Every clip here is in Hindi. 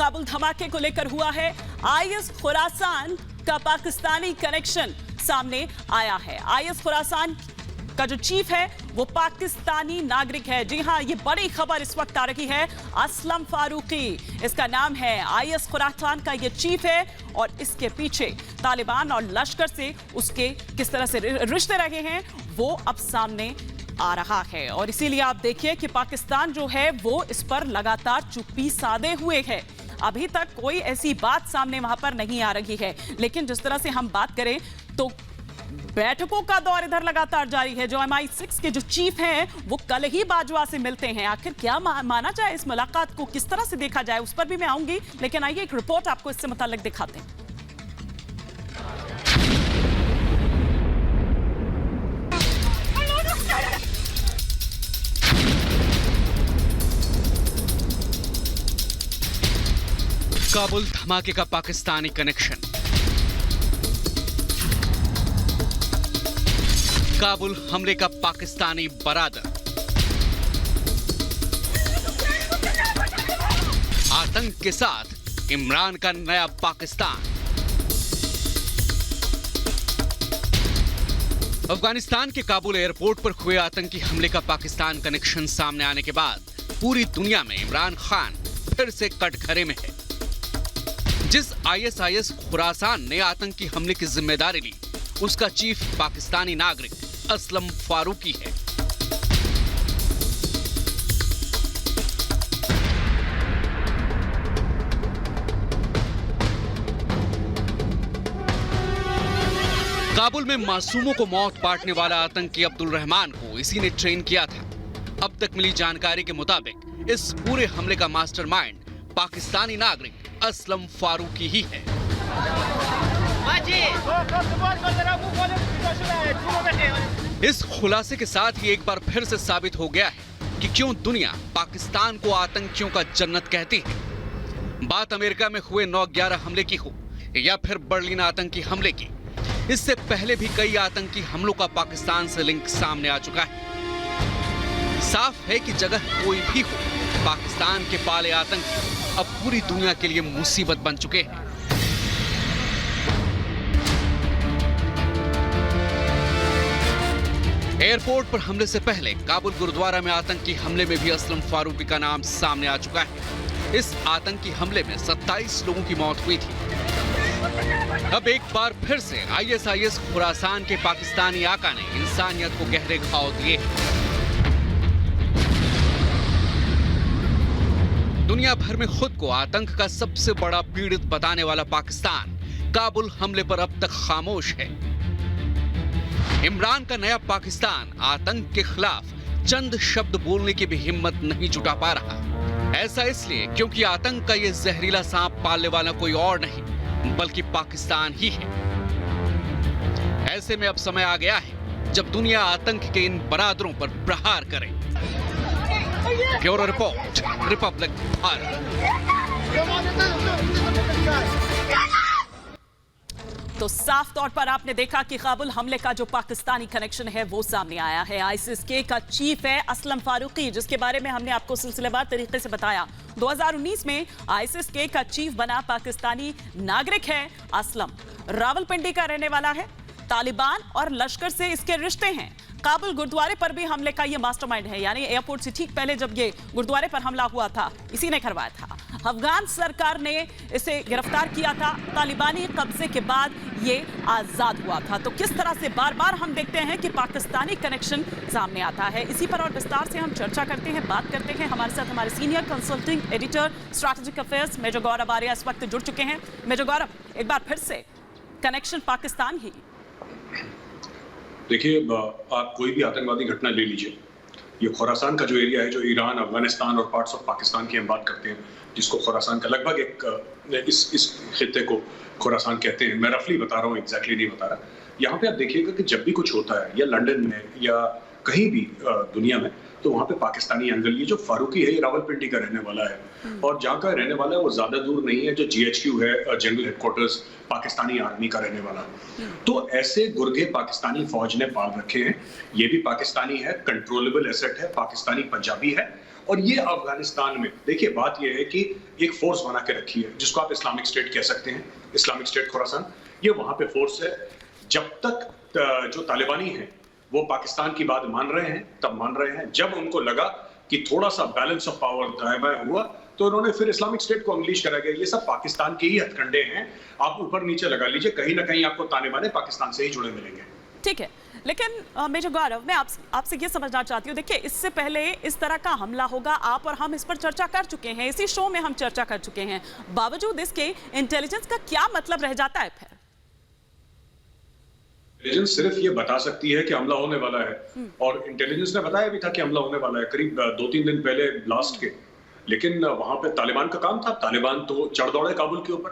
काबुल धमाके को लेकर हुआ है। आईएस खुरासान का पाकिस्तानी कनेक्शन सामने आया है। आईएस खुरासान का जो चीफ है वो पाकिस्तानी नागरिक है। जी हां, ये बड़ी खबर इस वक्त आ रही है। असलम फारूकी इसका नाम है। आईएस खुरासान का ये चीफ है और इसके पीछे तालिबान और लश्कर से उसके किस तरह से रिश्ते रहे हैं वो अब सामने आ रहा है। और इसीलिए आप देखिए कि पाकिस्तान जो है वो इस पर लगातार चुप्पी साधे हुए है। अभी तक कोई ऐसी बात सामने वहां पर नहीं आ रही है, लेकिन जिस तरह से हम बात करें तो बैठकों का दौर इधर लगातार जारी है। जो MI6 के जो चीफ हैं वो कल ही बाजवा से मिलते हैं। आखिर क्या माना जाए, इस मुलाकात को किस तरह से देखा जाए, उस पर भी मैं आऊंगी, लेकिन आइए एक रिपोर्ट आपको इससे मुताल्लिक दिखाते हैं। काबुल धमाके का पाकिस्तानी कनेक्शन। काबुल हमले का पाकिस्तानी बरादर। आतंक के साथ इमरान का नया पाकिस्तान। अफगानिस्तान के काबुल एयरपोर्ट पर हुए आतंकी हमले का पाकिस्तान कनेक्शन सामने आने के बाद पूरी दुनिया में इमरान खान फिर से कटघरे में है। जिस ISIS खुरासान ने आतंकी हमले की जिम्मेदारी ली, उसका चीफ पाकिस्तानी नागरिक असलम फारूकी है। काबुल में मासूमों को मौत बांटने वाला आतंकी अब्दुल रहमान को इसी ने ट्रेन किया था। अब तक मिली जानकारी के मुताबिक इस पूरे हमले का मास्टरमाइंड पाकिस्तानी नागरिक असलम फारूकी ही है। इस खुलासे के साथ ही एक बार फिर से साबित हो गया है कि क्यों दुनिया पाकिस्तान को आतंकियों का जन्नत कहती है। बात अमेरिका में हुए 9/11 हमले की हो या फिर बर्लिन आतंकी हमले की, इससे पहले भी कई आतंकी हमलों का पाकिस्तान से लिंक सामने आ चुका है। साफ है कि जगह कोई भी हो, पाकिस्तान के पाले आतंकी अब पूरी दुनिया के लिए मुसीबत बन चुके हैं। एयरपोर्ट पर हमले से पहले काबुल गुरुद्वारा में आतंकी हमले में भी असलम फारूकी का नाम सामने आ चुका है। इस आतंकी हमले में 27 लोगों की मौत हुई थी। अब एक बार फिर से ISIS खुरासान के पाकिस्तानी आका ने इंसानियत को गहरे घाव दिए। दुनिया भर में खुद को आतंक का सबसे बड़ा पीड़ित बताने वाला पाकिस्तान काबुल हमले पर अब तक खामोश है। इमरान का नया पाकिस्तान आतंक के खिलाफ चंद शब्द बोलने की भी हिम्मत नहीं जुटा पा रहा। ऐसा इसलिए क्योंकि आतंक का ये जहरीला सांप पालने वाला कोई और नहीं बल्कि पाकिस्तान ही है। ऐसे में अब समय आ गया है जब दुनिया आतंक के इन बरादरों पर प्रहार करे। Bureau report, Republic Bharat. तो साफ तौर पर आपने देखा कि काबुल हमले का जो पाकिस्तानी कनेक्शन है वो सामने आया है। ISIS का चीफ है असलम फारूकी, जिसके बारे में हमने आपको सिलसिलेवार तरीके से बताया। 2019 में ISIS का चीफ बना पाकिस्तानी नागरिक है असलम। रावलपिंडी का रहने वाला है। तालिबान और लश्कर से इसके रिश्ते हैं। काबुल गुरुद्वारे पर भी हमले का ये मास्टरमाइंड है, यानी एयरपोर्ट से ठीक पहले जब ये गुरुद्वारे पर हमला हुआ था इसी ने करवाया था। अफगान सरकार ने इसे गिरफ्तार किया था। तालिबानी कब्जे के बाद ये आजाद हुआ था। तो किस तरह से बार बार हम देखते हैं कि पाकिस्तानी कनेक्शन सामने आता है। इसी पर और विस्तार से हम चर्चा करते हैं, बात करते हैं। हमारे साथ हमारे senior consulting editor strategic affairs major Gaurav Arya इस वक्त जुड़ चुके हैं। मेजर गौरव, एक बार फिर से कनेक्शन पाकिस्तान ही। देखिए, आप कोई भी आतंकवादी घटना ले लीजिए, ये खुरासान का जो एरिया है, जो ईरान, अफगानिस्तान और पार्ट्स ऑफ पाकिस्तान की हम बात करते हैं, जिसको खुरासान का लगभग एक इस खित्ते को खुरासान कहते हैं। मैं रफली बता रहा हूँ, एग्जैक्टली नहीं बता रहा। यहाँ पे आप देखिएगा कि जब भी कुछ होता है या लंदन में या कहीं भी दुनिया में, तो वहाँ पे पाकिस्तानी एंगल, ये जो फारूकी है ये रावलपिंडी का रहने वाला है और जहाँ का रहने वाला है वो ज्यादा दूर नहीं है। जो GHQ है, जनरल हेडक्वार्टर्स पाकिस्तानी आर्मी का रहने वाला। तो ऐसे गुर्गे पाकिस्तानी फौज ने पाल रखे हैं। ये भी पाकिस्तानी है, कंट्रोलेबल एसेट है, पाकिस्तानी पंजाबी है और ये अफगानिस्तान में देखिए बात ये है कि एक फोर्स बना के रखी है जिसको आप इस्लामिक स्टेट कह सकते हैं, इस्लामिक स्टेट खुरासान, ये वहां पे फोर्स है। जब तक जो तालिबानी हैं वो पाकिस्तान की बात मान रहे हैं तब मान रहे हैं, जब उनको लगा कि थोड़ा सा बैलेंस ऑफ पावर दाएं-बाएं हुआ तो उन्होंने फिर इस्लामिक स्टेट को अनलीश करा गया। ये सब पाकिस्तान के ही हथकंडे हैं, आप ऊपर नीचे लगा लीजिए, कहीं ना कहीं आपको ताने बाने पाकिस्तान से ही जुड़े मिलेंगे। ठीक है, लेकिन मेजर गौरव, मैं आपसे ये समझना चाहती हूँ, देखिए इससे पहले इस तरह का हमला होगा, आप और हम इस पर चर्चा कर चुके हैं, इसी शो में हम चर्चा कर चुके हैं, बावजूद इसके इंटेलिजेंस का क्या मतलब रह जाता है फिर? इंटेलिजेंस सिर्फ ये बता सकती है कि हमला होने वाला है, और इंटेलिजेंस ने बताया भी था कि हमला होने वाला है करीब 2-3 दिन पहले ब्लास्ट के, लेकिन वहां पे तालिबान का काम था, तालिबान तो चढ़ दौड़े काबुल के ऊपर,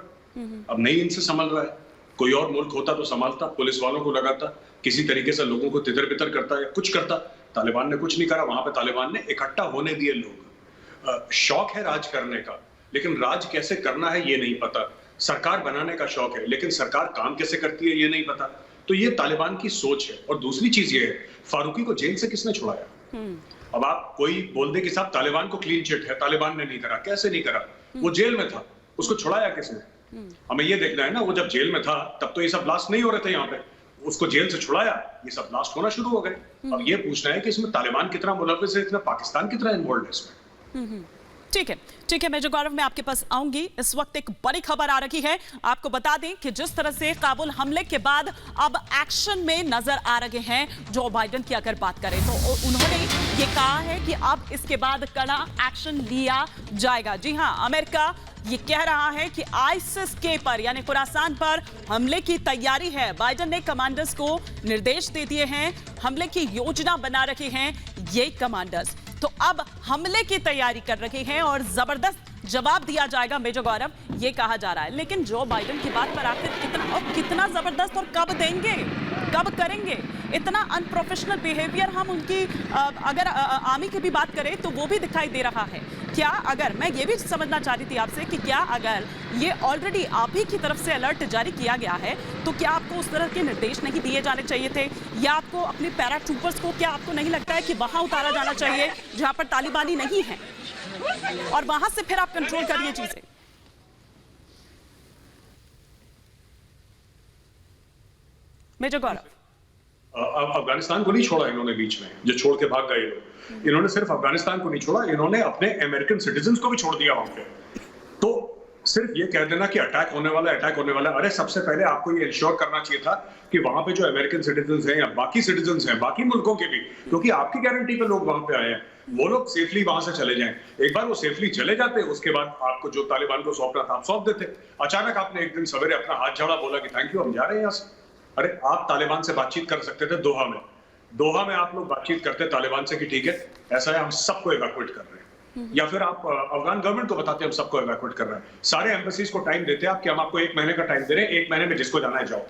अब नहीं इनसे संभल रहा है। कोई और मुल्क होता तो संभालता, पुलिस वालों को लगाता, किसी तरीके से लोगों को तितर बितर करता या कुछ करता। तालिबान ने कुछ नहीं करा, वहां पे तालिबान ने इकट्ठा होने दिए लोग। शौक है राज करने का, लेकिन राज कैसे करना है ये नहीं पता। सरकार बनाने का शौक है, लेकिन सरकार काम कैसे करती है ये नहीं पता। तो ये तालिबान की सोच है। और दूसरी चीज ये है, फारूकी को जेल से किसने छुड़ाया? अब आप कोई बोल दे कि साहब तालिबान को क्लीन चिट है, तालिबान ने नहीं करा, कैसे नहीं करा? वो जेल में था, उसको छुड़ाया किसने? हमें ये देखना है ना, वो जब जेल में था तब तो ये सब ब्लास्ट नहीं हो रहे थे यहाँ पे, उसको जेल से छुड़ाया, ये सब ब्लास्ट होना शुरू हो गए। अब ये पूछना है कि इसमें तालिबान कितना मुलव्विस है, इतना पाकिस्तान कितना इन्वॉल्व है इसमें। ठीक है मेजर गौरव, मैं आपके पास आऊंगी। इस वक्त एक बड़ी खबर आ रही है, आपको बता दें कि जिस तरह से काबुल हमले के बाद अब एक्शन में नजर आ रहे हैं जो बाइडेन की अगर बात करें तो उन्होंने ये कहा है कि अब इसके बाद कड़ा एक्शन लिया जाएगा। जी हां, अमेरिका ये कह रहा है कि आईसिस के पर यानी खुरासान पर हमले की तैयारी है। बाइडेन ने कमांडर्स को निर्देश दे दिए हैं, हमले की योजना बना रखे हैं ये कमांडर्स, तो अब हमले की तैयारी कर रहे हैं और जबरदस्त जवाब दिया जाएगा मेजर गौरव, ये कहा जा रहा है। लेकिन जो बाइडेन की बात पर आखिर कितना जबरदस्त और कब देंगे, कब करेंगे? इतना अनप्रोफेशनल बिहेवियर हम उनकी अगर आर्मी की भी बात करें तो वो भी दिखाई दे रहा है। क्या अगर, मैं ये भी समझना चाह रही थी आपसे कि क्या अगर ये ऑलरेडी आप ही की तरफ से अलर्ट जारी किया गया है तो क्या आपको उस तरह के निर्देश नहीं दिए जाने चाहिए थे, या आपको अपने पैराट्रूपर्स को, क्या आपको नहीं लगता है कि वहां उतारा जाना चाहिए जहां पर तालिबानी नहीं है और वहां से फिर आप कंट्रोल करिए चीजें? मेजर गौरव, अफगानिस्तान को नहीं छोड़ा इन्होंने बीच में, जो छोड़ के भाग गए लोग। इन्होंने सिर्फ अफगानिस्तान को नहीं छोड़ा, इन्होंने अपने अमेरिकन सिटीजन्स को भी छोड़ दिया वहां पे। तो सिर्फ ये कह देना कि अटैक होने वाला है, अटैक होने वाला है, अरे सबसे पहले आपको ये इंश्योर करना चाहिए था कि वहां पे जो अमेरिकन सिटीजन्स हैं या बाकी सिटीजन्स हैं बाकी मुल्कों के भी, क्योंकि आपकी गारंटी पे लोग वहां पे आए हैं, वो लोग सेफली वहां से चले जाएं। एक बार वो सेफली चले जाते, उसके बाद आपको जो तालिबान को सौंपना था आप सौंप देते। अचानक आपने एक दिन सवेरे अपना हाथ झाड़ा, बोला कि थैंक यू हम जा रहे हैं यहाँ से। अरे आप तालिबान से बातचीत कर सकते थे दोहा में आप लोग बातचीत करते तालिबान से कि ठीक है ऐसा है, हम सबको इवैक्यूएट कर रहे हैं, या फिर आप अफगान गवर्नमेंट को बताते हम सबको इवैक्यूएट कर रहे हैं। सारे एम्बेसीज को टाइम देते आप कि हम आपको 1 महीने का टाइम दे रहे हैं, 1 महीने में जिसको जाना है जाओ,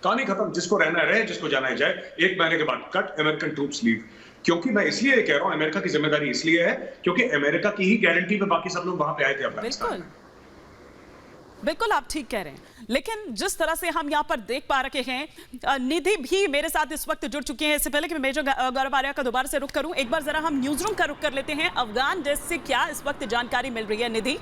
कहानी खत्म, जिसको रहना है रहे, जिसको जाना है जाए। 1 महीने के बाद कट अमेरिकन ट्रूप्स लीव। क्योंकि मैं इसलिए कह रहा हूं अमेरिका की जिम्मेदारी इसलिए है क्योंकि अमेरिका की ही गारंटी पे बाकी सब लोग वहां पे आए थे अफगानिस्तान में। बिल्कुल आप ठीक कह रहे हैं, लेकिन जिस तरह से हम यहाँ पर देख पा रहे हैं, निधि भी मेरे साथ इस वक्त जुड़ चुके हैं। इससे पहले कि मैं मेजर गौरव आर्या का दोबारा से रुख करूं, एक बार जरा हम न्यूज रूम का रुख कर लेते हैं। अफगान डेस्क से क्या इस वक्त जानकारी मिल रही है निधि?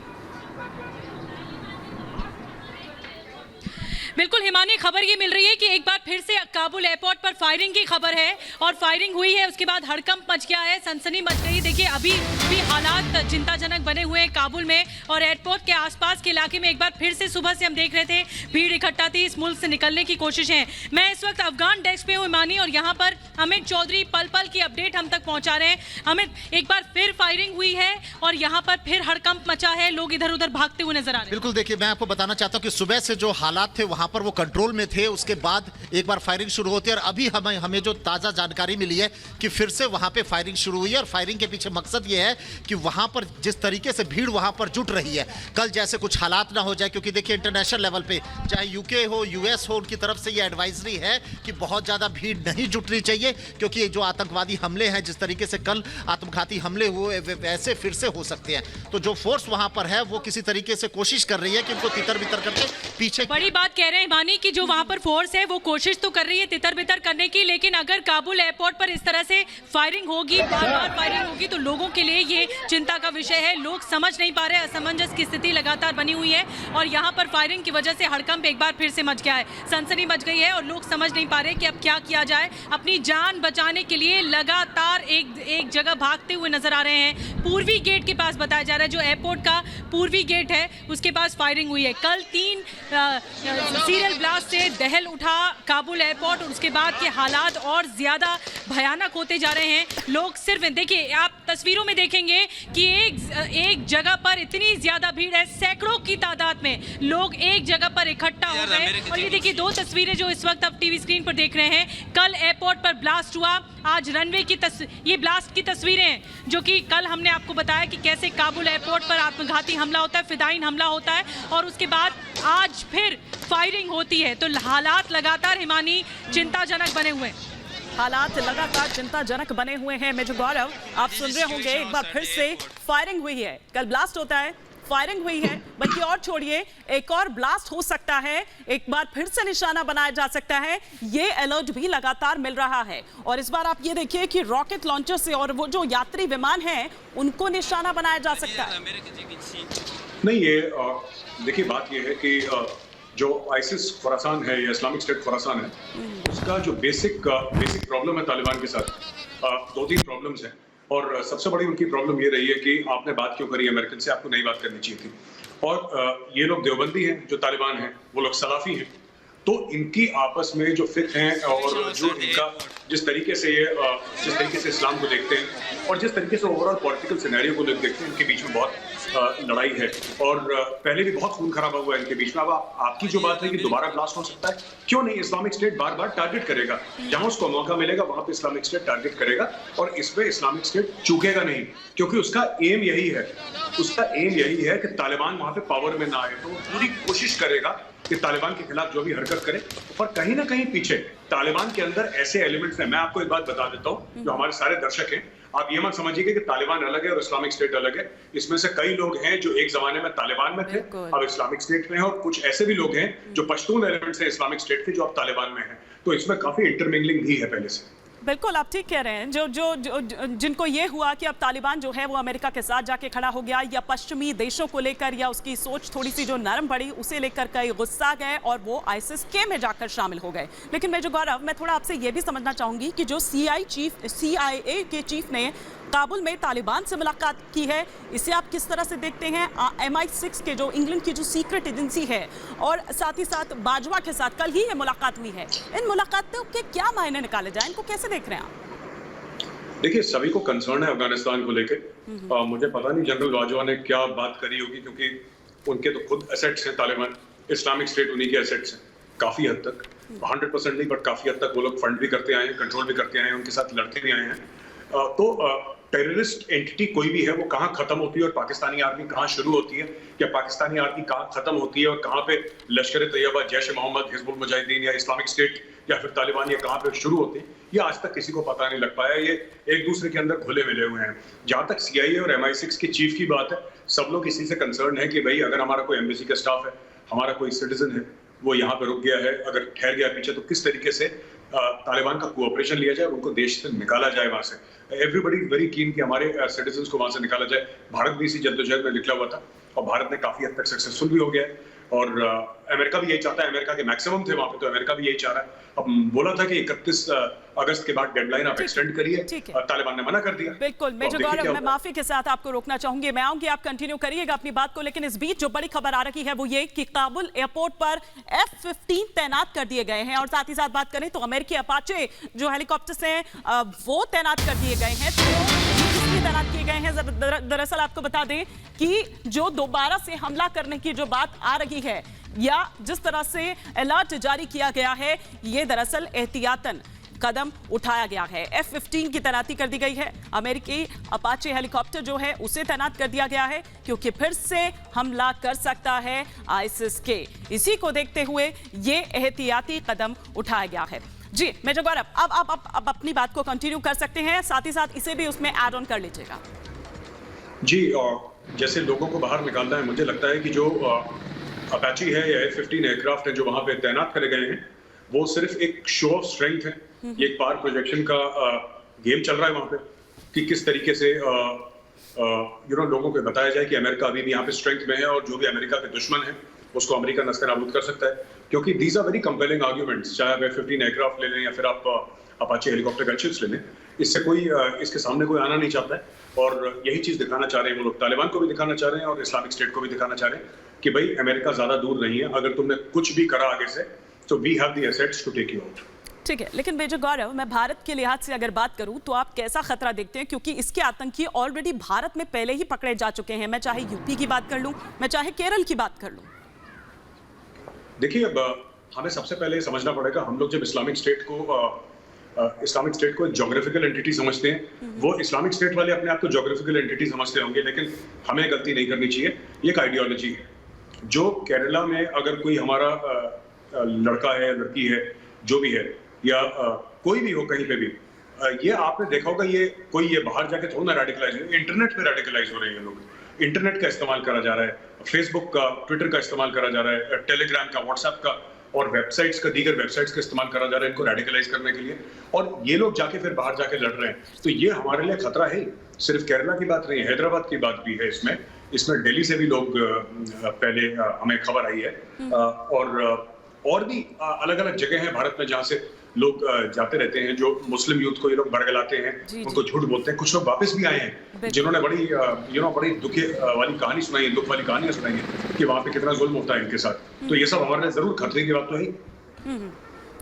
बिल्कुल हिमानी, खबर ये मिल रही है कि एक बार फिर से काबुल एयरपोर्ट पर फायरिंग की खबर है और फायरिंग हुई है, उसके बाद हड़कंप मच गया है, सनसनी मच गई। देखिए अभी भी हालात चिंताजनक बने हुए हैं काबुल में और एयरपोर्ट के आसपास के इलाके में। एक बार फिर से सुबह से हम देख रहे थे भीड़ इकट्ठा थी, इस मुल्क से निकलने की कोशिश है। मैं इस वक्त अफगान डेस्क पे हूँ हिमानी, और यहाँ पर अमित चौधरी पल पल की अपडेट हम तक पहुँचा रहे हैं। अमित, एक बार फिर फायरिंग हुई है और यहाँ पर फिर हड़कंप मचा है, लोग इधर उधर भागते हुए नजर आ रहे हैं। बिल्कुल, देखिए मैं आपको बताना चाहता हूँ कि सुबह से जो हालात थे वहां पर वो कंट्रोल में थे, उसके बाद एक बार फायरिंग शुरू होती है और अभी हमें जो ताजा जानकारी मिली है कि फिर से वहां पे फायरिंग शुरू हुई है। और फायरिंग के पीछे मकसद ये है कि वहां पर जिस तरीके से भीड़ वहां पर जुट रही है, कल जैसे कुछ हालात ना हो जाए, क्योंकि देखिए इंटरनेशनल लेवल पे चाहे यूके हो, यूएस हो, उनकी तरफ से ये एडवाइजरी है कि बहुत ज्यादा भीड़ नहीं जुटनी चाहिए, क्योंकि जो आतंकवादी हमले हैं, जिस तरीके से कल आत्मघाती हमले हुए वैसे फिर से हो सकते हैं। तो जो फोर्स वहां पर है वो किसी तरीके से कोशिश कर रही है कि उनको तितर बितर करके पीछे। बड़ी बात कह रहे रहे हैं हिमानी कि जो वहां पर फोर्स है वो कोशिश तो कर रही है तितर बितर करने की, लेकिन अगर काबुल एयरपोर्ट पर इस तरह से फायरिंग होगी, बार बार फायरिंग होगी, तो लोगों के लिए ये चिंता का विषय है। लोग समझ नहीं पा रहे, असमंजस की स्थिति लगातार बनी हुई है और यहाँ पर फायरिंग की वजह से हड़कंप एक बार फिर से मच गया है, सनसनी मच गई है और लोग समझ नहीं पा रहे कि अब क्या किया जाए। अपनी जान बचाने के लिए लगातार एक जगह भागते हुए नजर आ रहे हैं। पूर्वी गेट के पास बताया जा रहा है, जो एयरपोर्ट का पूर्वी गेट है उसके पास फायरिंग हुई है। कल 3 सीरियल ब्लास्ट से दहल उठा काबुल एयरपोर्ट और उसके बाद के हालात और ज्यादा भयानक होते जा रहे हैं। लोग सिर्फ देखिए, आप तस्वीरों में देखेंगे कि एक जगह पर इतनी ज्यादा भीड़ है, सैकड़ों की तादाद में लोग एक जगह पर इकट्ठा हो गए। और ये देखिए 2 तस्वीरें जो इस वक्त आप टीवी स्क्रीन पर देख रहे हैं, कल एयरपोर्ट पर ब्लास्ट हुआ, आज रनवे की ये ब्लास्ट की तस्वीरें जो कि कल हमने आपको बताया कि कैसे काबुल एयरपोर्ट पर आत्मघाती हमला होता है, फिदाइन हमला होता है और उसके बाद आज फिर फायरिंग होती है। तो हालात लगातार हिमानी चिंताजनक बने हुए हैं। हालात लगातार चिंताजनक बने हुए हैं। मेजर गौरव, आप सुन रहे होंगे, एक बार फिर से फायरिंग हुई है। कल ब्लास्ट होता है, फायरिंग हुई है, बल्कि और छोड़िए एक और ब्लास्ट हो सकता है, एक बार फिर से निशाना बनाया जा सकता है। ये अलर्ट भी लगातार मिल रहा है और इस बार आप ये देखिए कि रॉकेट लॉन्चर से और वो जो यात्री विमान हैं उनको निशाना बनाया जा सकता है। नहीं, ये देखिए बात ये है कि जो आइसिस खुरासान है या इस्लामिक स्टेट खुरासान है, उसका जो बेसिक प्रॉब्लम है तालिबान के साथ, 2-3 प्रॉब्लम्स हैं और सबसे बड़ी उनकी प्रॉब्लम ये रही है कि आपने बात क्यों करी अमेरिकन से, आपको नई बात करनी चाहिए थी। और ये लोग देवबंदी हैं, जो तालिबान हैं, वो लोग सलाफी हैं, तो इनकी आपस में जो फिक हैं और जो इनका जिस तरीके से इस्लाम को देखते हैं और जिस तरीके से ओवरऑल पॉलिटिकल सिनेरियो को देखते हैं, इनके बीच में बहुत लड़ाई है और पहले भी बहुत खून खराबा हुआ है इनके बीच में। अब आपकी जो बात है कि दोबारा ब्लास्ट हो सकता है, क्यों नहीं? इस्लामिक स्टेट बार बार टारगेट करेगा, जहां उसको मौका मिलेगा वहां पे इस्लामिक स्टेट टारगेट करेगा और इस पे इस्लामिक स्टेट चूकेगा नहीं, क्योंकि उसका एम यही है कि तालिबान वहां पे पावर में ना आए। तो वो पूरी कोशिश करेगा कि तालिबान के खिलाफ जो भी हरकत करे, और कहीं ना कहीं पीछे तालिबान के अंदर ऐसे एलिमेंट्स हैं। मैं आपको एक बात बता देता हूं, जो हमारे सारे दर्शक हैं, आप ये मत समझिए कि तालिबान अलग है और इस्लामिक स्टेट अलग है। इसमें से कई लोग हैं जो एक जमाने में तालिबान में थे, अब इस्लामिक स्टेट में हैं, और कुछ ऐसे भी लोग हैं जो पश्तून एलिमेंट्स हैं इस्लामिक स्टेट के, जो अब तालिबान में हैं। तो इसमें काफी इंटरमिंगलिंग भी है पहले से। बिल्कुल, आप ठीक कह रहे हैं। जिनको ये हुआ कि अब तालिबान जो है वो अमेरिका के साथ जाके खड़ा हो गया, या पश्चिमी देशों को लेकर या उसकी सोच थोड़ी सी जो नरम पड़ी उसे लेकर कई गुस्सा गए और वो आईएसआई के में जाकर शामिल हो गए। लेकिन मेजर गौरव, मैं थोड़ा आपसे ये भी समझना चाहूंगी कि जो CIA के चीफ ने काबुल में तालिबान से मुलाकात की है, इसे आप किस तरह से देखते हैं? MI6 के जो इंग्लैंड की जो सीक्रेट एजेंसी है और साथ ही साथ बाजवा के साथ कल ही ये मुलाकात हुई है, इन मुलाकातों के क्या मायने निकाले जाए, इनको कैसे देख रहे हैं आप? देखिए, सभी को कंसर्न है अफगानिस्तान को लेकर। मुझे पता नहीं जनरल बाजवा ने क्या बात करी होगी, क्योंकि उनके तो खुद एसेट्स हैं तालिबान, इस्लामिक स्टेट उन्हीं के एसेट्स हैं काफी हद तक, 100% नहीं बट काफी हद तक वो लोग फंड भी करते आए हैं, कंट्रोल भी करते आए हैं, उनके साथ लड़ते भी आए हैं। तो टेररिस्ट एंटिटी कोई भी है वो कहाँ खत्म होती है और पाकिस्तानी आर्मी कहाँ शुरू होती है, या पाकिस्तानी आर्मी कहाँ खत्म होती है और कहाँ पे लश्कर तैयबा, जैश मोहम्मद, हिजबुल मुजाहिदीन या इस्लामिक स्टेट या फिर तालिबान, ये कहाँ पे शुरू होते हैं, ये आज तक किसी को पता नहीं लग पाया। ये एक दूसरे के अंदर घुले मिले हुए हैं। जहां तक CIA और MI6 के चीफ की बात है, सब लोग इसी से कंसर्न है कि भाई अगर हमारा कोई एम्बेसी का स्टाफ है, हमारा कोई सिटीजन है, वो यहाँ पे रुक गया है, अगर ठहर गया पीछे, तो किस तरीके से तालिबान का कोऑपरेशन लिया जाए, उनको देश से निकाला जाए वहां से। एवरीबडी वेरी कीन कि हमारे सिटीजन्स को वहां से निकाला जाए। भारत भी इसी जद्दोजहद में निकला हुआ था और भारत ने काफी हद तक सक्सेसफुल भी हो गया है और अमेरिका भी यही चाहता है। अमेरिका के मैक्सिमम थे वहां पे, तो अमेरिका भी यही चाह रहा है। अब बोला था कि 31 अगस्त के बाद डेडलाइन आप एक्सटेंड करिए, तालिबान ने मना कर दिया। बिल्कुल मेजर गौरव, मैं माफी के साथ आपको रोकना चाहूंगी, मैं आऊंगी, आप कंटिन्यू करिएगा अपनी बात को। लेकिन इस बीच जो बड़ी खबर आ रही है वो ये कि काबुल एयरपोर्ट पर F-15 तैनात कर दिए गए हैं और साथ ही साथ बात करें तो अमेरिकी अपाचे जो हेलीकॉप्टर्स हैं वो तैनात कर दिए गए हैं। तो तैनात किए गए हैं। दरअसल आपको बता दें कि जो दोबारा से हमला करने की जो बात आ रही है या जिस तरह से अलर्ट जारी किया गया है, ये दरअसल एहतियातन कदम उठाया गया है। F-15 की तैनाती कर दी गई है। अमेरिकी अपाचे हेलीकॉप्टर जो है उसे तैनात कर दिया गया है क्योंकि फिर से हमला कर सकता है आईएसआई के। इसी को देखते हुए ये एहतियाती कदम उठाया गया है। जी मेजर गौरव, अब अपनी बात को कंटिन्यू कर सकते हैं, साथ ही साथ इसे भी उसमें ऐड ऑन कर लीजिएगा। जी, जैसे लोगों को बाहर निकालना है, मुझे लगता है कि जो अपाची है या F-15 एयरक्राफ्ट है जो वहां पे तैनात करे गए हैं, वो सिर्फ एक शो ऑफ स्ट्रेंथ है। ये एक पावर प्रोजेक्शन का गेम चल रहा है वहां पे कि किस तरीके से लोगों को बताया जाए कि अमेरिका अभी भी यहाँ पे स्ट्रेंथ में है और जो भी अमेरिका के दुश्मन है उसको अमेरिका नस्तानाबूद कर सकता है। क्योंकि these are very compelling arguments, चाहे आप F-15 एयरक्राफ्ट ले लें या फिर आप अपाचे हेलीकॉप्टर गनशिप्स ले लें, इससे कोई इसके सामने कोई आना नहीं चाहता है। और यही चीज दिखाना चाह रहे हैं वो लोग, तालिबान को भी दिखाना चाह रहे हैं और इस्लामिक स्टेट को भी दिखाना चाह रहे हैं कि भाई अमेरिका ज्यादा दूर नहीं है, अगर तुमने कुछ भी करा आगे से तो we have the assets to take you out. ठीक है, लेकिन मेजर गौरव, मैं भारत के लिहाज से अगर बात करूं तो आप कैसा खतरा देखते हैं? क्योंकि इसके आतंकी ऑलरेडी भारत में पहले ही पकड़े जा चुके हैं। मैं चाहे यूपी की बात कर लूं, मैं चाहे केरल की बात कर लूं। देखिए, अब हमें सबसे पहले समझना पड़ेगा, हम लोग जब इस्लामिक स्टेट को एक ज्योग्राफिकल एंटिटी समझते हैं, वो इस्लामिक स्टेट वाले अपने आप को ज्योग्राफिकल एंटिटी समझते होंगे, लेकिन हमें गलती नहीं करनी चाहिए। ये एक आइडियोलॉजी है। जो केरला में अगर कोई हमारा लड़का है, लड़की है, जो भी है, या कोई भी हो कहीं पे भी, ये आपने देखा होगा, ये बाहर जाके थोड़ा ना रेडिकलाइज हो, इंटरनेट पे रेडिकलाइज हो रहे हैं लोग। इंटरनेट का इस्तेमाल करा जा रहा है, फेसबुक का, ट्विटर का इस्तेमाल करा जा रहा है, टेलीग्राम का, व्हाट्सएप का और वेबसाइट्स का, दीगर वेबसाइट्स का इस्तेमाल करा जा रहा है इनको रेडिकलाइज करने के लिए। और ये लोग जाके फिर बाहर जाके लड़ रहे हैं, तो ये हमारे लिए खतरा है। सिर्फ केरला की बात नहीं, हैदराबाद की बात भी है इसमें दिल्ली से भी लोग पहले हमें खबर आई है, और भी अलग अलग जगह हैं भारत में जहां से लोग जाते रहते हैं, जो मुस्लिम यूथ को ये लोग भड़कलाते हैं, उनको झूठ बोलते हैं। कुछ लोग वापस भी आए हैं जिन्होंने बड़ी दुख वाली कहानी सुनाई है, दुख वाली कहानियां सुनाई है कि वहां पे कितना जुल्म होता है इनके साथ। तो ये सब हमारे लिए जरूर खतरे की बात तो है।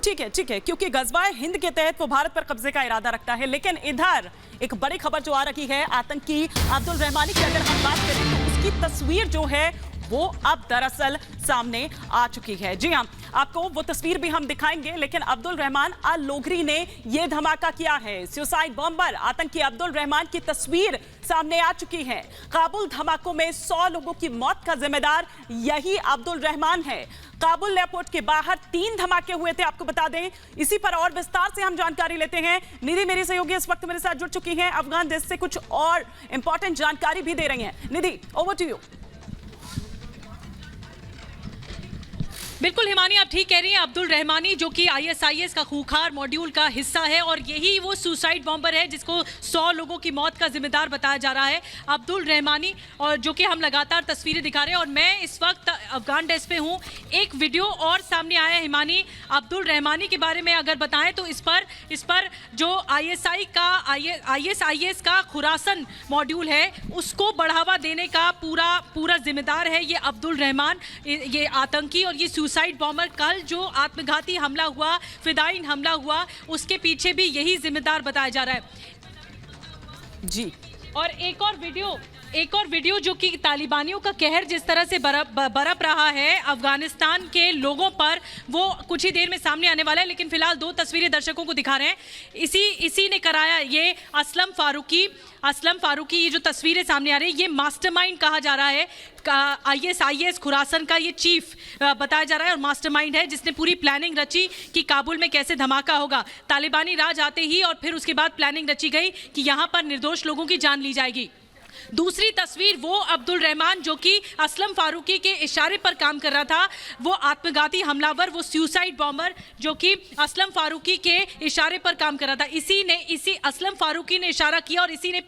ठीक है, क्योंकि गज़वाए हिंद के तहत वो भारत पर कब्जे का इरादा रखता है। लेकिन इधर एक बड़ी खबर जो आ रही है, आतंकी अब्दुल रहमानी की अगर हम बात करें तो उसकी तस्वीर जो है वो अब दरअसल सामने आ चुकी है। जी हाँ, आपको वो तस्वीर भी हम दिखाएंगे, लेकिन अब्दुल रहमान अल लोगरी ने ये धमाका किया है। सुसाइड बॉम्बर आतंकी अब्दुल रहमान की तस्वीर सामने आ चुकी है। काबुल धमाकों में 100 लोगों की मौत का जिम्मेदार यही अब्दुल रहमान है। काबुल एयरपोर्ट के बाहर 3 धमाके हुए थे, आपको बता दें। इसी पर और विस्तार से हम जानकारी लेते हैं। निधि मेरी सहयोगी इस वक्त मेरे साथ जुड़ चुकी हैं अफगान देश से, कुछ और इंपॉर्टेंट जानकारी भी दे रही हैं। निधि, ओवर टू यू। बिल्कुल हिमानी, आप ठीक कह रही हैं। अब्दुल रहमानी जो कि ISIS का खूंखार मॉड्यूल का हिस्सा है और यही वो सुसाइड बॉम्बर है जिसको 100 लोगों की मौत का जिम्मेदार बताया जा रहा है, अब्दुल रहमानी। और जो कि हम लगातार तस्वीरें दिखा रहे हैं और मैं इस वक्त अफगान डेस्क पे हूँ। एक वीडियो और सामने आया है हिमानी, अब्दुल रहमानी के बारे में अगर बताएं तो इस पर जो ISIS का खुरासन मॉड्यूल है उसको बढ़ावा देने का पूरा जिम्मेदार है ये अब्दुल रहमान, ये आतंकी और ये सुसाइड बॉम्बर। कल जो आत्मघाती हमला हुआ, फिदाइन हमला हुआ, उसके पीछे भी यही जिम्मेदार बताया जा रहा है। जी, और एक और वीडियो जो कि तालिबानियों का कहर जिस तरह से बरप रहा है अफगानिस्तान के लोगों पर, वो कुछ ही देर में सामने आने वाला है। लेकिन फिलहाल 2 तस्वीरें दर्शकों को दिखा रहे हैं। इसी ने कराया ये असलम फारूकी ये जो तस्वीरें सामने आ रही है, ये मास्टरमाइंड कहा जा रहा है। ISIS खुरासन का ये चीफ बताया जा रहा है और मास्टरमाइंड है जिसने पूरी प्लानिंग रची कि काबुल में कैसे धमाका होगा। तालिबानी राज आते ही और फिर उसके बाद प्लानिंग रची गई कि यहाँ पर निर्दोष लोगों की जान ली जाएगी। दूसरी तस्वीर वो अब्दुल रहमान जो कि असलम फारूकी के इशारे पर काम कर रहा था, वो आत्मघाती हमलावर, वो सुसाइड बॉम्बर जो कि असलम फारूकी के इशारे पर काम कर रहा था। इसी असलम फारूकी ने इशारा किया और इसी ने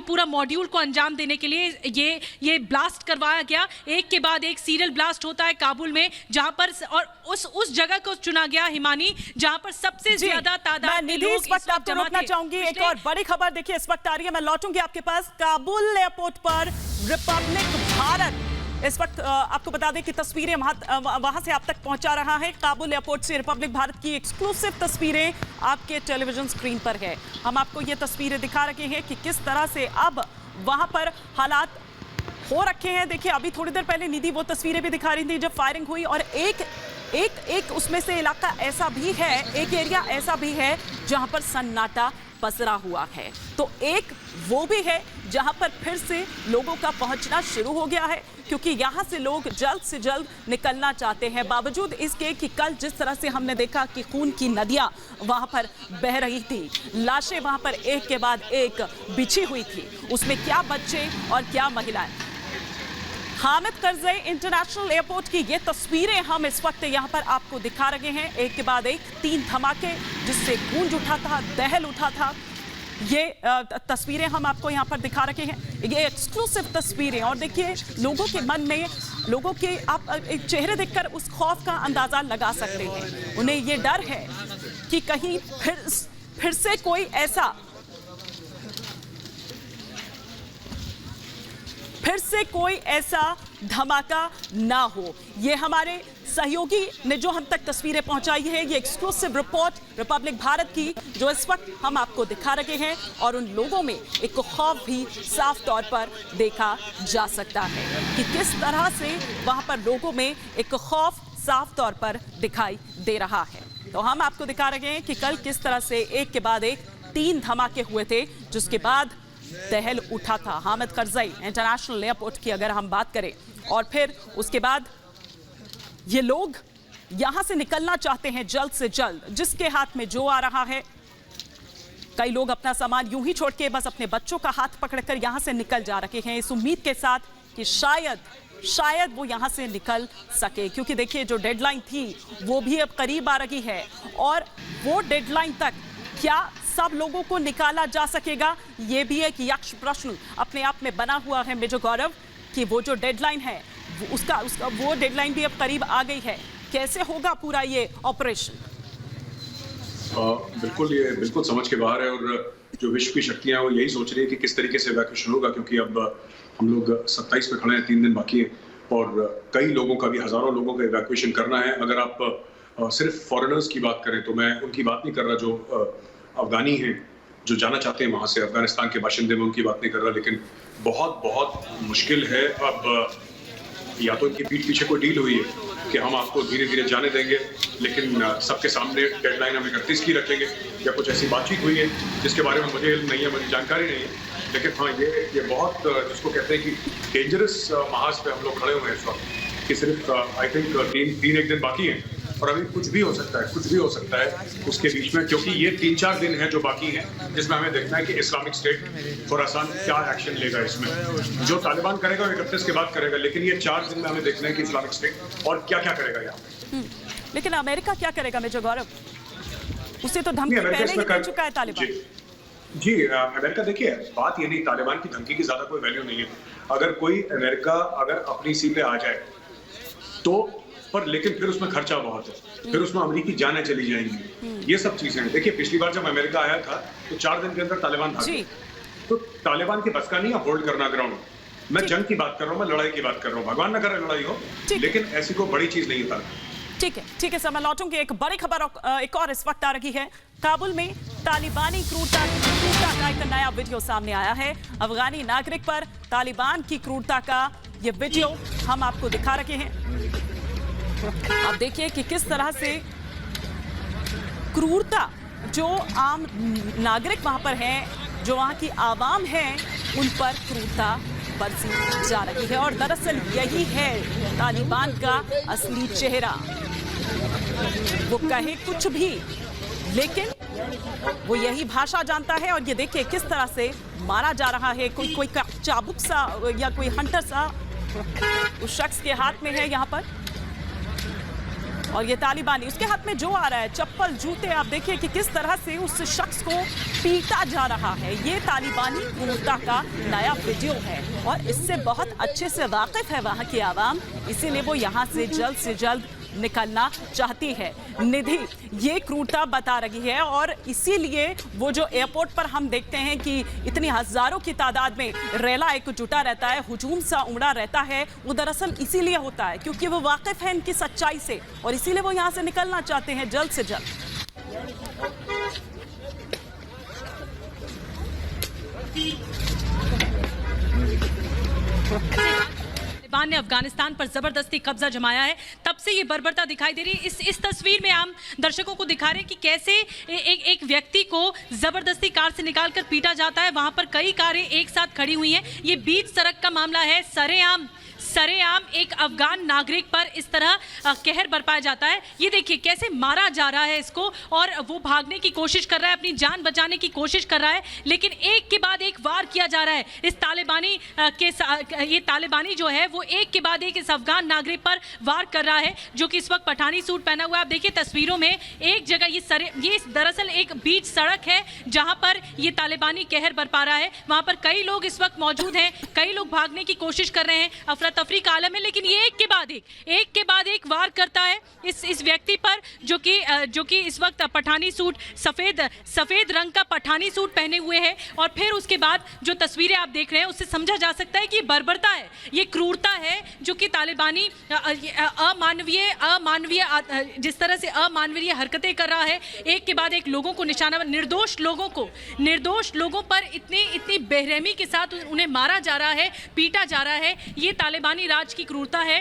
पूरा मॉड्यूल को अंजाम देने के लिए ये ब्लास्ट करवाया गया। एक के बाद एक सीरियल ब्लास्ट होता है काबुल में, जहां पर और उस जगह को चुना गया हिमानी जहां पर सबसे ज्यादा तादाद में लोग इस वक्त आपको रोकना चाहूंगी। एक और बड़ी खबर देखिए इस वक्त आ रही है, मैं लौटूंगी आपके पास। काबुल एयरपोर्ट पर रिपब्लिक भारत, इस वक्त आपको बता दें कि तस्वीरें वहां से आप तक पहुंचा रहा है। काबुल एयरपोर्ट से रिपब्लिक भारत की एक्सक्लूसिव तस्वीरें आपके टेलीविजन स्क्रीन पर है। हम आपको ये तस्वीरें दिखा रहे हैं कि किस तरह से अब वहां पर हालात हो रखे हैं। देखिए, अभी थोड़ी देर पहले निधि वो तस्वीरें भी दिखा रही थी जब फायरिंग हुई, और एक उसमें से इलाका ऐसा भी है, एक एरिया ऐसा भी है जहां पर सन्नाटा पसरा हुआ है। तो एक वो भी है जहां पर फिर से लोगों का पहुंचना शुरू हो गया है, क्योंकि यहां से लोग जल्द से जल्द निकलना चाहते हैं। बावजूद इसके कि कल जिस तरह से हमने देखा कि खून की नदियां वहां पर बह रही थी, लाशें वहां पर एक के बाद एक बिछी हुई थी, उसमें क्या बच्चे और क्या महिलाएं। हामिद करज़ई इंटरनेशनल एयरपोर्ट की ये तस्वीरें हम इस वक्त यहाँ पर आपको दिखा रहे हैं। एक के बाद एक 3 धमाके जिससे गूंज उठा था, दहल उठा था। ये तस्वीरें हम आपको यहाँ पर दिखा रहे हैं, ये एक्सक्लूसिव तस्वीरें। और देखिए लोगों के मन में, लोगों के आप एक चेहरे देखकर उस खौफ का अंदाजा लगा सकते हैं। उन्हें ये डर है कि कहीं फिर से कोई ऐसा धमाका ना हो। ये हमारे सहयोगी ने जो हम तक तस्वीरें पहुंचाई है, ये एक्सक्लूसिव रिपोर्ट रिपब्लिक भारत की जो इस वक्त हम आपको दिखा रहे हैं। और उन लोगों में एक खौफ भी साफ तौर पर देखा जा सकता है कि किस तरह से वहां पर लोगों में एक खौफ साफ तौर पर दिखाई दे रहा है। तो हम आपको दिखा रहे हैं कि कल किस तरह से एक के बाद एक 3 धमाके हुए थे, जिसके बाद दहल उठा था हामिद करज़ई इंटरनेशनल एयरपोर्ट की अगर हम बात करें। और फिर उसके बाद ये लोग यहां से निकलना चाहते हैं जल्द से जल्द, जिसके हाथ में जो आ रहा है। कई लोग अपना सामान यूं ही छोड़ के बस अपने बच्चों का हाथ पकड़कर यहां से निकल जा रहे हैं, इस उम्मीद के साथ कि शायद वो यहां से निकल सके। क्योंकि देखिए जो डेडलाइन थी वो भी अब करीब आ रही है, और वो डेडलाइन तक क्या सब लोगों को निकाला जा सकेगा, ये भी एक यक्ष प्रश्न अपने आप में बना हुआ है मेजर गौरव, कि वो जो डेडलाइन है वो डेडलाइन भी अब करीब आ गई है। कैसे होगा पूरा ये ऑपरेशन? ये बिल्कुल समझ के बाहर है। और जो विश्व की शक्तियां वो यही सोच रही है कि किस तरीके से इवैक्यूएशन होगा, क्योंकि अब हम लोग 27 पे खड़े हैं, 3 दिन बाकी है और कई लोगों का भी, हजारों लोगों का इवैक्यूएशन करना है। अगर आप सिर्फ फॉरेनर्स की बात करें तो मैं उनकी बात नहीं कर रहा जो अफगानी हैं, जो जाना चाहते हैं वहाँ से, अफगानिस्तान के बाशिंदे में उनकी बात नहीं कर रहा। लेकिन बहुत मुश्किल है। अब या तो इनकी पीठ पीछे कोई डील हुई है कि हम आपको धीरे धीरे जाने देंगे, लेकिन सबके सामने डेडलाइन हम 31 की रखेंगे, या कुछ ऐसी बातचीत हुई है जिसके बारे में मुझे नहीं है, मुझे जानकारी नहीं है। लेकिन हाँ, ये बहुत जिसको कहते हैं कि डेंजरस महाज पे हम लोग खड़े हुए हैं इस वक्त, कि सिर्फ आई थिंक 3 दिन बाकी हैं और अभी कुछ भी हो सकता है उसके बीच में, क्योंकि ये 3-4 दिन हैं जो बाकी हैं, जिसमें हमें देखना है कि इस्लामिक स्टेट खुरासान क्या एक्शन लेगा इसमें। जो तालिबान करेगा वो 31 के बाद करेगा, लेकिन ये 4 दिन में हमें देखना है कि इस्लामिक स्टेट और क्या करेगा यहाँ। लेकिन अमेरिका क्या करेगा मेजर गौरव? उसे तो धमकी पहले ही दे चुका है तालिबान। जी अमेरिका, देखिए बात ये नहीं, तालिबान की धमकी की ज्यादा कोई वैल्यू नहीं है। अगर कोई अमेरिका अपनी सी पे आ जाए तो, पर लेकिन फिर उसमें खर्चा बहुत है, फिर उसमें अमेरिकी जानें चली जाएंगी, ये सब चीजें हैं। देखिए पिछली बार जब अमेरिका आया था तो 4 दिन के अंदर तालिबान भाग गए। तो तालिबान की बस का नहीं है होल्ड करना ग्राउंड। मैं जंग की बात कर रहा हूँ, मैं लड़ाई की बात कर रहा हूँ, भगवान न करे लड़ाई हो, लेकिन ऐसी कोई बड़ी चीज नहीं था। ठीक है समय लौटूंगी। एक बड़ी खबर एक और इस वक्त आ रही है। काबुल में तालिबानी क्रूरता का एक नया वीडियो सामने आया है। अफगानी नागरिक पर तालिबान की क्रूरता का ये वीडियो हम आपको दिखा रहे हैं। आप देखिए कि किस तरह से क्रूरता जो आम नागरिक वहां पर हैं, जो वहां की आवाम है, उन पर क्रूरता बरसी जा रही है। और दरअसल यही है तालिबान का असली चेहरा। वो कहे कुछ भी, लेकिन वो यही भाषा जानता है। और ये देखिए किस तरह से मारा जा रहा है। कोई चाबुक सा या कोई हंटर सा उस शख्स के हाथ में है यहाँ पर, और ये तालिबानी उसके हाथ में जो आ रहा है चप्पल, जूते। आप देखिए कि किस तरह से उस शख्स को पीटा जा रहा है। ये तालिबानी क्रूरता का नया वीडियो है और इससे बहुत अच्छे से वाकिफ है वहाँ की आवाम, इसीलिए वो यहाँ से जल्द निकलना चाहती है। निधि ये क्रूरता बता रही है और इसीलिए वो जो एयरपोर्ट पर हम देखते हैं कि इतनी हजारों की तादाद में रेला एक जुटा रहता है, हुजूम सा उमड़ा रहता है, वो दरअसल इसीलिए होता है क्योंकि वो वाकिफ है इनकी सच्चाई से और इसीलिए वो यहाँ से निकलना चाहते हैं जल्द से जल्द। तालिबान ने अफगानिस्तान पर जबरदस्ती कब्जा जमाया है, तब से ये बर्बरता दिखाई दे रही है। इस तस्वीर में हम दर्शकों को दिखा रहे हैं कि कैसे एक व्यक्ति को जबरदस्ती कार से निकालकर पीटा जाता है। वहां पर कई कारें एक साथ खड़ी हुई हैं। ये बीच सड़क का मामला है। सरेआम एक अफगान नागरिक पर इस तरह कहर बरपाया जाता है। ये देखिए कैसे मारा जा रहा है इसको, और वो भागने की कोशिश कर रहा है, अपनी जान बचाने की कोशिश कर रहा है, लेकिन एक के बाद एक वार किया जा रहा है। इस तालिबानी ये तालिबानी जो है वो एक के बाद एक इस अफगान नागरिक पर वार कर रहा है, जो कि इस वक्त पठानी सूट पहना हुआ है। आप देखिए तस्वीरों में एक जगह ये दरअसल एक बीच सड़क है जहां पर ये तालिबानी कहर बरपा रहा है। वहां पर कई लोग इस वक्त मौजूद हैं, कई लोग भागने की कोशिश कर रहे हैं, अफरा तफरी का आलम है, लेकिन ये एक के बाद एक वार करता है इस व्यक्ति पर, जो कि इस वक्त पठानी सूट सफेद रंग का पठानी सूट पहने हुए है। और फिर उसके बाद जो तस्वीरें आप देख रहे हैं उससे समझा जा सकता है कि बर्बरता है, ये क्रूरता है जो कि तालिबानी अमानवीय जिस तरह से अमानवीय हरकतें कर रहा है, एक के बाद एक लोगों को निशाना, निर्दोष लोगों पर इतनी बेरहमी के साथ उन्हें मारा जा रहा है, पीटा जा रहा है। ये तालिबानी राज की क्रूरता है।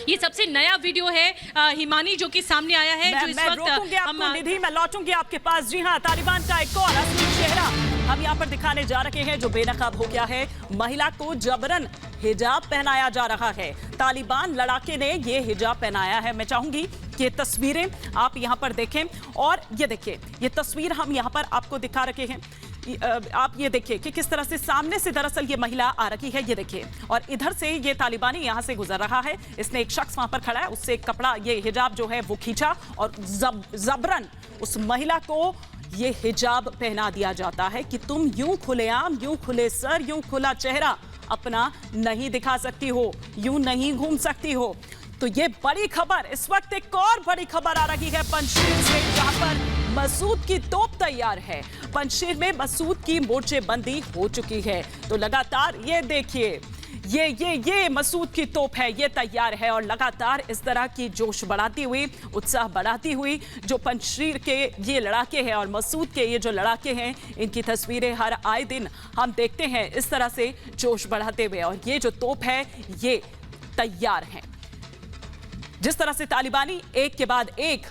ये सबसे नया वीडियो है हिमानी जो कि सामने आया है, जो इस वक्त निधि मैं लौटूंगी आपके पास। जी हाँ, तालिबान का एक और असली चेहरा हम यहाँ पर दिखाने जा रहे हैं, जो बेनकाब हो गया है। महिला को जबरन हिजाब पहनाया जा रहा है। तालिबान लड़ाके ने ये हिजाब पहनाया है। मैं चाहूंगी कि ये तस्वीरें आप यहाँ पर देखें, और ये देखिए ये तस्वीर हम यहाँ पर आपको दिखा रखे हैं। आप ये देखिए कि किस तरह से सामने से दरअसल ये महिला आ रही है, ये देखिए, और इधर से ये तालिबानी यहाँ से गुजर रहा है। इसने एक शख्स वहां पर खड़ा है, उससे कपड़ा, ये हिजाब जो है वो खींचा, और जबरन उस महिला को ये हिजाब पहना दिया जाता है कि तुम यूं खुलेआम, यूं खुले सर, यूं खुला चेहरा अपना नहीं दिखा सकती हो, यूं नहीं घूम सकती हो। तो ये बड़ी खबर, इस वक्त एक और बड़ी खबर आ रही है पंजशीर से, जहां पर मसूद की तोप तैयार है। पंजशीर में मसूद की मोर्चेबंदी हो चुकी है। तो लगातार ये देखिए, ये मसूद की तोप है, ये तैयार है, और लगातार इस तरह की जोश बढ़ाती हुई, उत्साह बढ़ाती हुई जो पंजशीर के ये लड़ाके हैं और मसूद के ये जो लड़ाके हैं, इनकी तस्वीरें हर आए दिन हम देखते हैं इस तरह से जोश बढ़ाते हुए, और ये जो तोप है ये तैयार है। जिस तरह से तालिबानी एक के बाद एक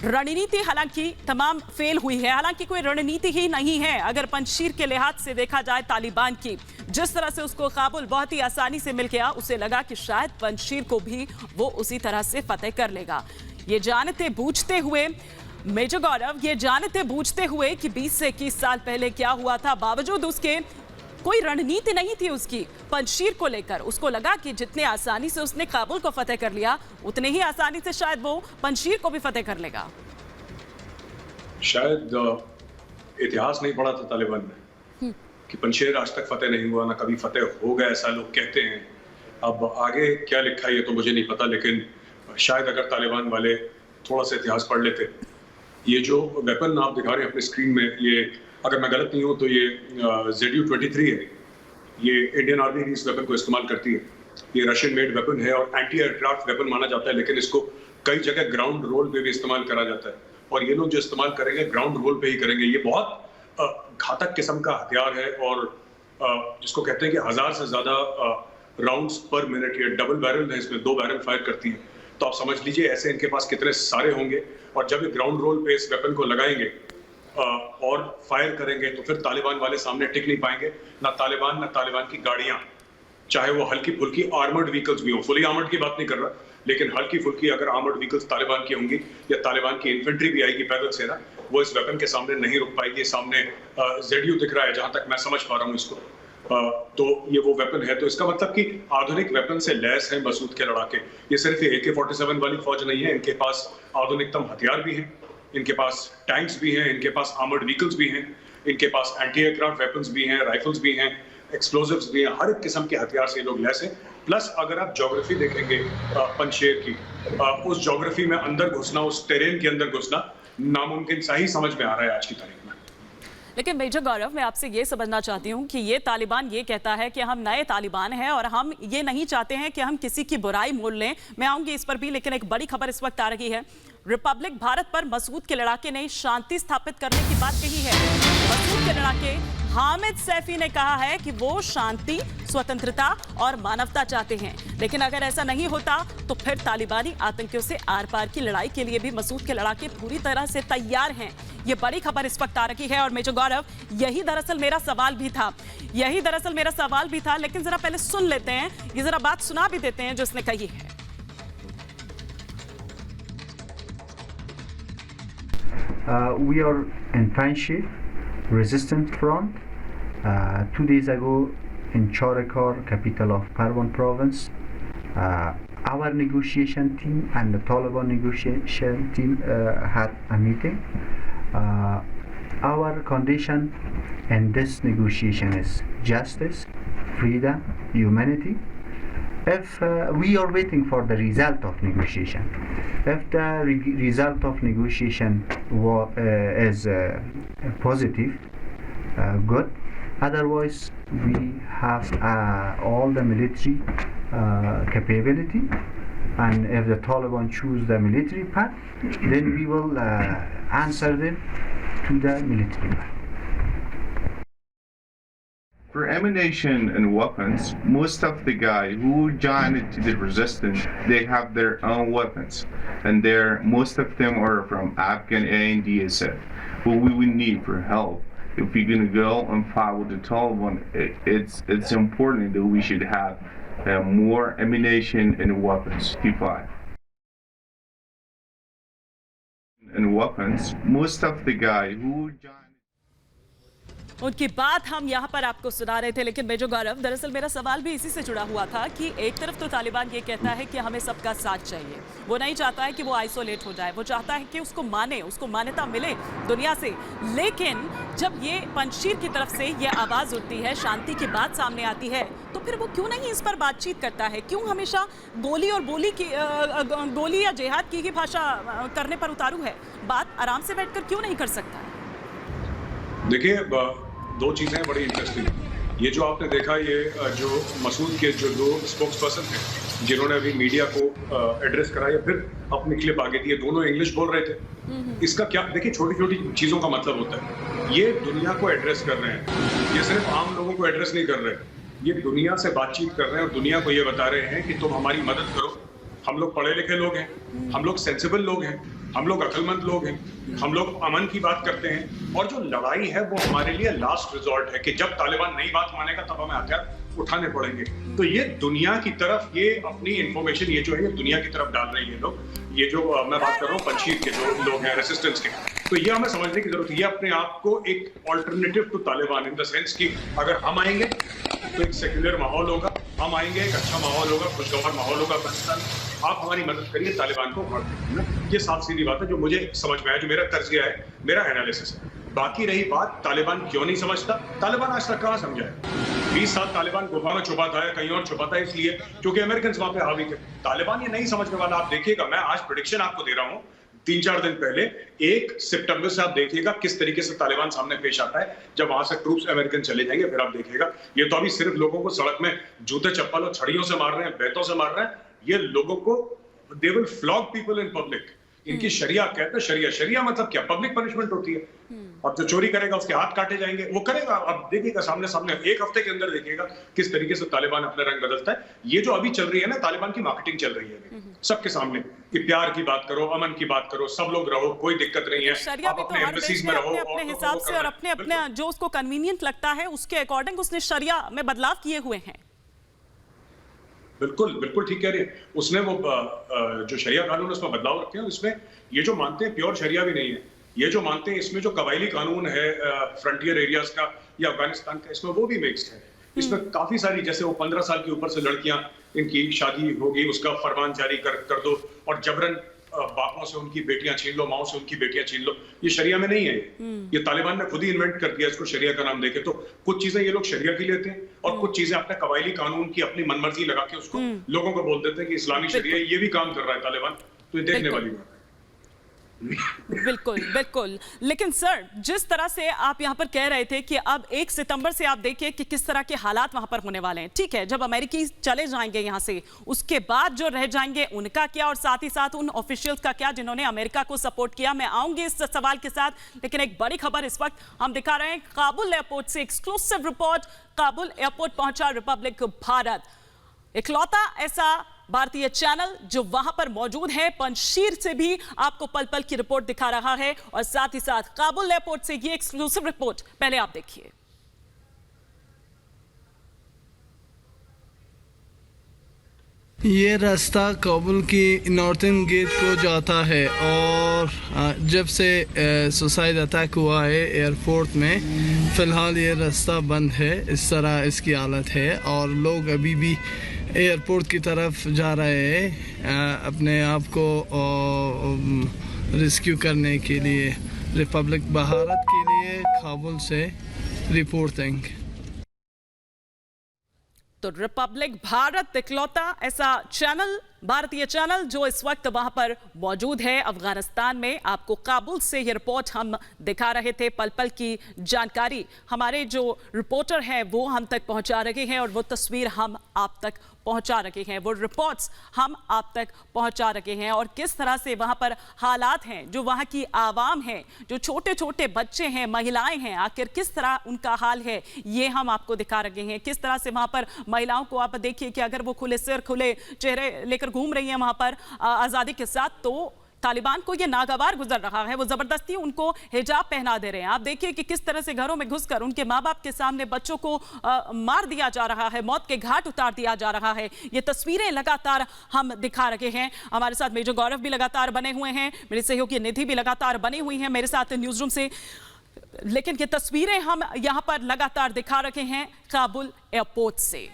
रणनीति हालांकि तमाम फेल हुई है, हालांकि कोई रणनीति ही नहीं है अगर पंजशीर के लिहाज से देखा जाए तालिबान की। जिस तरह से उसको काबुल बहुत ही आसानी से मिल गया, उसे लगा कि शायद पंजशीर को भी वो उसी तरह से फतेह कर लेगा। ये जानते बूझते हुए मेजर गौरव, ये जानते बूझते हुए कि 20 से 21 साल पहले क्या हुआ था, बावजूद उसके कोई रणनीति नहीं थी उसकी पंजशीर को लेकर। उसको लगा कि जितने आसानी से उसने काबुल को फतेह कर लिया, उतने ही आसानी से शायद वो पंजशीर को भी फतेह कर लेगा। शायद इतिहास नहीं पढ़ा था तालिबान ने कि पंजशीर आज तक फतेह नहीं हुआ, ना कभी फतेह होगा, ऐसा लोग कहते हैं। अब आगे क्या लिखा है ये तो मुझे नहीं पता, लेकिन शायद अगर तालिबान वाले थोड़ा सा इतिहास पढ़ लेते। ये जो वेपन आप दिखा रहे हैं अपने स्क्रीन में, ये अगर मैं गलत नहीं हूँ तो ये ZU-23 है। ये इंडियन आर्मी भी इस वेपन को इस्तेमाल करती है। ये रशियन मेड वेपन है और एंटी एयरक्राफ्ट वेपन माना जाता है, लेकिन इसको कई जगह ग्राउंड रोल पे भी इस्तेमाल करा जाता है, और ये लोग जो इस्तेमाल करेंगे ग्राउंड रोल पे ही करेंगे। ये बहुत घातक किस्म का हथियार है, और जिसको कहते हैं कि 1000 से ज्यादा राउंड्स पर मिनट। ये डबल बैरल है, इसमें 2 बैरल फायर करती है। तो आप समझ लीजिए ऐसे इनके पास कितने सारे होंगे, और जब ये ग्राउंड रोल पे इस वेपन को लगाएंगे और फायर करेंगे तो फिर तालिबान वाले सामने टिक नहीं पाएंगे, ना तालिबान की गाड़ियां, चाहे वो हल्की फुल्की आर्मर्ड व्हीकल्स भी हो। फुली आर्मर्ड की बात नहीं कर रहा, लेकिन हल्की फुल्की अगर आर्मर्ड व्हीकल्स तालिबान की होंगी या तालिबान की इन्फेंट्री भी आएगी पैदल सेना, वो इस वेपन के सामने नहीं रुक पाएगी। सामने ZU दिख रहा है, जहां तक मैं समझ पा रहा हूँ इसको। तो ये वो वेपन है। तो इसका मतलब कि आधुनिक वेपन से लैस है मसूद के लड़ाके। ये सिर्फ AK-47 वाली फौज नहीं है, इनके पास आधुनिकतम हथियार भी हैं, इनके पास टैंक्स भी हैं, इनके पास आर्मर्ड व्हीकल्स भी हैं, इनके पास एंटी एयरक्राफ्ट वेपन्स भी हैं, राइफल्स भी हैं, एक्सप्लोजिव्स भी हैं। हर एक किस्म के हथियार से ये लोग लैस हैं। प्लस अगर आप ज्योग्राफी देखेंगे पंजशीर की, उस ज्योग्राफी में अंदर घुसना, उस टेरेन के अंदर घुसना नामुमकिन सा ही समझ में आ रहा है आज की तारीख में। लेकिन मेजर गौरव, मैं आपसे ये समझना चाहती हूँ कि ये तालिबान ये कहता है कि हम नए तालिबान हैं और हम ये नहीं चाहते हैं कि हम किसी की बुराई मोल लें। मैं आऊँगी इस पर भी, लेकिन एक बड़ी खबर इस वक्त आ रही है। रिपब्लिक भारत पर मसूद के लड़ाके ने शांति स्थापित करने की बात कही है। मसूद के लड़ाके हामिद सैफी ने कहा है कि वो शांति, स्वतंत्रता और मानवता चाहते हैं, लेकिन अगर ऐसा नहीं होता तो फिर तालिबानी आतंकियों से आर पार की लड़ाई के लिए भी मसूद के लड़ाके पूरी तरह से तैयार हैं। ये बड़ी खबर इस वक्त आ रही है। और मेजर गौरव, यही दरअसल मेरा सवाल भी था, लेकिन जरा पहले सुन लेते हैं, ये जरा बात सुना भी देते हैं जो इसने कही है। We are in Panjshir resistance front. 2 days ago in Chorakor, capital of Parwan province, our negotiation team and the Taliban negotiation team had a meeting. Our condition in this negotiation is justice, freedom, humanity. If we are waiting for the result of negotiation, if the result of negotiation is positive, good. Otherwise, we have all the military capability, and if the Taliban choose the military path, then we will answer them to the military path. For ammunition and weapons, most of the guys who joined to the resistance, they have their own weapons, and most of them are from Afghan and DSF. What we would need for help, if we're gonna go and fight with the Taliban, it's important that we should have more ammunition and weapons to fight. And weapons, most of the guys who joined. उनकी बात हम यहाँ पर आपको सुना रहे थे, लेकिन मेजर गौरव, दरअसल मेरा सवाल भी इसी से जुड़ा हुआ था कि एक तरफ तो तालिबान ये कहता है कि हमें सबका साथ चाहिए, वो नहीं चाहता है कि वो आइसोलेट हो जाए, वो चाहता है कि उसको मान्यता मिले दुनिया से। लेकिन जब ये पंजशीर की तरफ से ये आवाज़ उठती है, शांति की बात सामने आती है, तो फिर वो क्यों नहीं इस पर बातचीत करता है? क्यों हमेशा गोली या जिहाद की ही भाषा करने पर उतारू है? बात आराम से बैठकर क्यों नहीं कर सकता? देखिए, दो चीज़ें बड़ी इंटरेस्टिंग हैं। ये जो आपने देखा, ये जो मसूद के जो दो स्पोक्स पर्सन थे जिन्होंने अभी मीडिया को एड्रेस करा या फिर अपनी क्लिप आगे दी, दोनों इंग्लिश बोल रहे थे। इसका क्या, देखिए, छोटी छोटी चीज़ों का मतलब होता है। ये दुनिया को एड्रेस कर रहे हैं, ये सिर्फ आम लोगों को एड्रेस नहीं कर रहे हैं, ये दुनिया से बातचीत कर रहे हैं और दुनिया को ये बता रहे हैं कि तुम हमारी मदद करो। हम लोग पढ़े लिखे लोग हैं, हम लोग सेंसिबल लोग हैं, हम लोग अक्लमंद लोग हैं, हम लोग अमन की बात करते हैं, और जो लड़ाई है वो हमारे लिए लास्ट रिजॉर्ट है कि जब तालिबान नई बात मानेगा तब हमें हथियार उठाने पड़ेंगे। तो ये दुनिया की तरफ, ये अपनी इंफॉर्मेशन ये जो है ये दुनिया की तरफ डाल रही है लोग। ये जो मैं बात कर रहा हूँ पंजशीर के जो लोग हैं रेसिस्टेंस के, तो ये हमें समझने की जरूरत है। ये अपने आप को एक alternative to Taliban in the sense कि अगर हम आएंगे तो एक सेक्युलर माहौल होगा, हम आएंगे एक अच्छा माहौल होगा, खुशगवार माहौल होगा पाकिस्तान, आप हमारी मदद करिए, तालिबान को वोट देना। ये साफ सीधी बात है जो मुझे समझ में आया, जो मेरा तर्जिया है, मेरा एनालिसिस है। बाकी रही बात तालिबान क्यों नहीं समझता, तालिबान आज तक कहाँ समझा है? 20 साल तालिबान गुफा में छुपाता है, कहीं और छुपाता है इसलिए क्योंकि अमेरिकन वहां पे हावी थे। तालिबान ये नहीं समझने वाला। आप देखिएगा, मैं आज प्रेडिक्शन आपको दे रहा हूँ 3-4 दिन पहले, 1 सितंबर से आप देखिएगा किस तरीके से तालिबान सामने पेश आता है। जब वहां से ट्रूप्स अमेरिकन चले जाएंगे फिर आप देखिएगा। ये तो अभी सिर्फ लोगों को सड़क में जूते चप्पल और छड़ियों से मार रहे हैं, बैतों से मार रहे हैं। ये लोगों को, they will flog people in public. इनकी शरिया कहते हैं, शरिया मतलब क्या? पब्लिक पनिशमेंट होती है। और जो चोरी करेगा उसके हाथ काटे जाएंगे, वो करेगा। अब देखिएगा सामने 1 हफ्ते के अंदर देखिएगा किस तरीके से तालिबान अपना रंग बदलता है। ये जो अभी चल रही है ना, तालिबान की मार्केटिंग चल रही है सबके सामने कि प्यार की बात करो, अमन की बात करो, सब लोग रहो, कोई दिक्कत नहीं है, आप अपने एम्बेसीज में रहो, अपने हिसाब से और अपने जो उसको कन्वीनियंट लगता है उसके अकॉर्डिंग उसने शरिया में बदलाव किए हुए हैं। बिल्कुल ठीक कह रही है। उसने वो जो शरिया कानून है उसमें बदलाव रखे हैं। इसमें ये जो मानते हैं प्योर शरिया भी नहीं है, ये जो मानते हैं इसमें जो कबायली कानून है फ्रंटियर एरियाज का या अफगानिस्तान का, इसमें वो भी मिक्स्ड है। इसमें काफी सारी, जैसे वो 15 साल के ऊपर से लड़कियां, इनकी शादी होगी उसका फरमान जारी कर दो, और जबरन बापों से उनकी बेटियां छीन लो, माओ से उनकी बेटियां छीन लो। ये शरिया में नहीं है, ये तालिबान ने खुद ही इन्वेंट कर दिया इसको शरिया का नाम देके। तो कुछ चीजें ये लोग शरिया की लेते हैं और कुछ चीजें अपने कबायली कानून की अपनी मनमर्जी लगा के उसको लोगों को बोल देते हैं कि इस्लामी शरिया। ये भी काम कर रहा है तालिबान, तो ये देखने वाली बात है। बिल्कुल बिल्कुल। लेकिन सर, जिस तरह से आप यहाँ पर कह रहे थे कि अब 1 सितंबर से आप देखिए कि किस तरह के हालात वहां पर होने वाले हैं। ठीक है, जब अमेरिकी चले जाएंगे यहाँ से, उसके बाद जो रह जाएंगे उनका क्या, और साथ ही साथ उन ऑफिशियल्स का क्या जिन्होंने अमेरिका को सपोर्ट किया। मैं आऊंगी इस सवाल के साथ, लेकिन एक बड़ी खबर इस वक्त हम दिखा रहे हैं काबुल एयरपोर्ट से। एक्सक्लूसिव रिपोर्ट, काबुल एयरपोर्ट पहुंचा रिपब्लिक भारत, इकलौता ऐसा भारतीय चैनल जो वहां पर मौजूद है। पंजशीर से भी आपको पल पल की रिपोर्ट दिखा रहा है, और साथ ही साथ काबुल एयरपोर्ट से ये एक्सक्लूसिव रिपोर्ट पहले आप देखिए। ये रास्ता काबुल की नॉर्थन गेट को जाता है, और जब से सुसाइड अटैक हुआ है एयरपोर्ट में, फ़िलहाल ये रास्ता बंद है। इस तरह इसकी हालत है, और लोग अभी भी एयरपोर्ट की तरफ जा रहे हैं अपने आप को रेस्क्यू करने के लिए। रिपब्लिक भारत के लिए काबुल से रिपोर्टिंग। तो रिपब्लिक भारत इकलौता ऐसा चैनल, भारतीय चैनल जो इस वक्त वहां पर मौजूद है अफगानिस्तान में। आपको काबुल से ये रिपोर्ट हम दिखा रहे थे, पल पल की जानकारी हमारे जो रिपोर्टर हैं वो हम तक पहुंचा रहे हैं, और वो तस्वीर हम आप तक पहुंचा रहे हैं, वो रिपोर्ट्स हम आप तक पहुंचा रहे हैं, और किस तरह से वहां पर हालात हैं, जो वहां की आवाम है, जो छोटे छोटे बच्चे हैं, महिलाएं हैं, आखिर किस तरह उनका हाल है, ये हम आपको दिखा रहे हैं। किस तरह से वहां पर महिलाओं को आप देखिए कि अगर वो खुले सिर, खुले चेहरे लेकर घूम रही हैं वहां पर आज़ादी के साथ, तो तालिबान को ये नागवार गुजर रहा है। वो जबरदस्ती उनको हिजाब पहना दे रहे हैं। आप देखिए कि किस तरह से घरों में घुसकर उनके माँ बाप के सामने बच्चों को मार दिया जा रहा है, मौत के घाट उतार दिया जा रहा है। ये तस्वीरें लगातार हम दिखा रहे हैं। हमारे साथ मेजर गौरव भी लगातार बने हुए हैं, मेरी सहयोगी निधि भी लगातार बनी हुई हैं मेरे साथ न्यूज रूम से। लेकिन ये तस्वीरें हम यहाँ पर लगातार दिखा रहे हैं काबुल एयरपोर्ट से।